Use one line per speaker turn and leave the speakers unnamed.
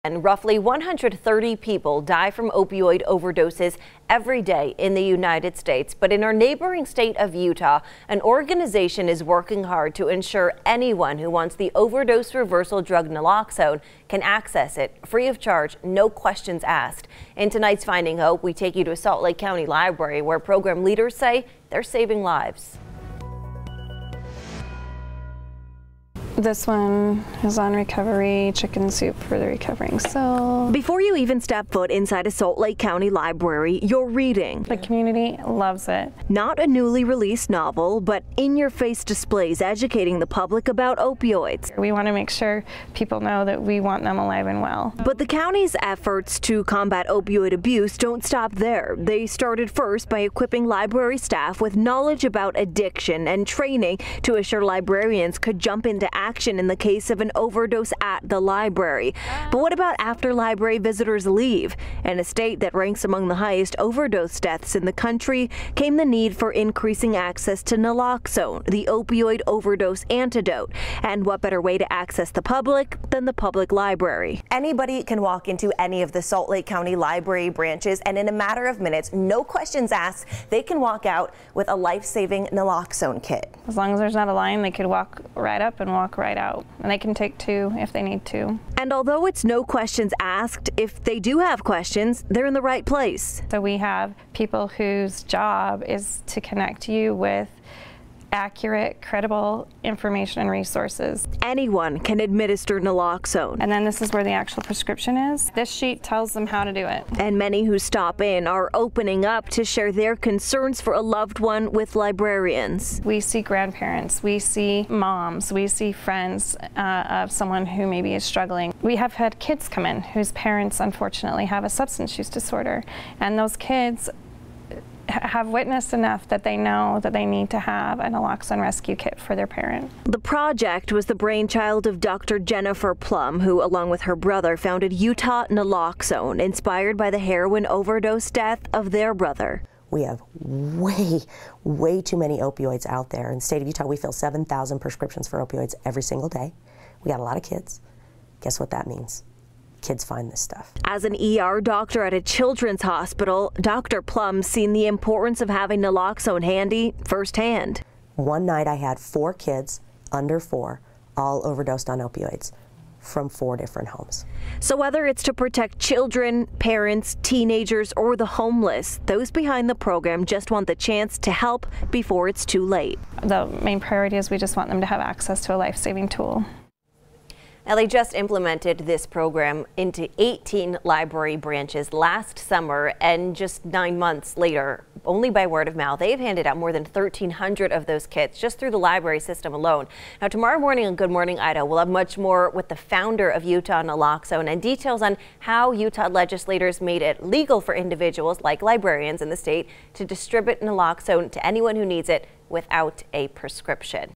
And roughly 130 people die from opioid overdoses every day in the United States. But in our neighboring state of Utah, an organization is working hard to ensure anyone who wants the overdose reversal drug naloxone can access it free of charge, no questions asked. In tonight's Finding Hope, we take you to Salt Lake County Library, where program leaders say they're saving lives.
This one is on recovery, chicken soup for the recovering soul.
Before you even step foot inside a Salt Lake County Library, you're reading.
The community loves it.
Not a newly released novel, but in-your-face displays educating the public about opioids.
We want to make sure people know that we want them alive and well.
But the county's efforts to combat opioid abuse don't stop there. They started first by equipping library staff with knowledge about addiction and training to assure librarians could jump into action in the case of an overdose at the library. But what about after library visitors leave? In a state that ranks among the highest overdose deaths in the country came the need for increasing access to naloxone, the opioid overdose antidote. And what better way to access the public than the public library? Anybody can walk into any of the Salt Lake County Library branches, and in a matter of minutes, no questions asked, they can walk out with a life-saving naloxone kit.
As long as there's not a line, they could walk right up and walk right out, and they can take two if they need to.
And although it's no questions asked, if they do have questions, they're in the right place.
So we have people whose job is to connect you with accurate, credible information and resources.
Anyone can administer naloxone.
And then this is where the actual prescription is. This sheet tells them how to do it.
And many who stop in are opening up to share their concerns for a loved one with librarians.
We see grandparents, we see moms, we see friends of someone who maybe is struggling. We have had kids come in whose parents unfortunately have a substance use disorder, and those kids have witnessed enough that they know that they need to have a naloxone rescue kit for their parent.
The project was the brainchild of Dr. Jennifer Plum, who, along with her brother, founded Utah Naloxone, inspired by the heroin overdose death of their brother.
We have way too many opioids out there. In the state of Utah, we fill 7,000 prescriptions for opioids every single day. We got a lot of kids. Guess what that means? Kids find this stuff.
As an ER doctor at a children's hospital, Dr. Plum's seen the importance of having naloxone handy firsthand.
One night I had 4 kids under 4, all overdosed on opioids from 4 different homes.
So whether it's to protect children, parents, teenagers, or the homeless, those behind the program just want the chance to help before it's too late.
The main priority is we just want them to have access to a life-saving tool.
Now, they just implemented this program into 18 library branches last summer, and just 9 months later, only by word of mouth, they've handed out more than 1,300 of those kits just through the library system alone. Now, tomorrow morning on Good Morning Idaho, we'll have much more with the founder of Utah Naloxone and details on how Utah legislators made it legal for individuals like librarians in the state to distribute naloxone to anyone who needs it without a prescription.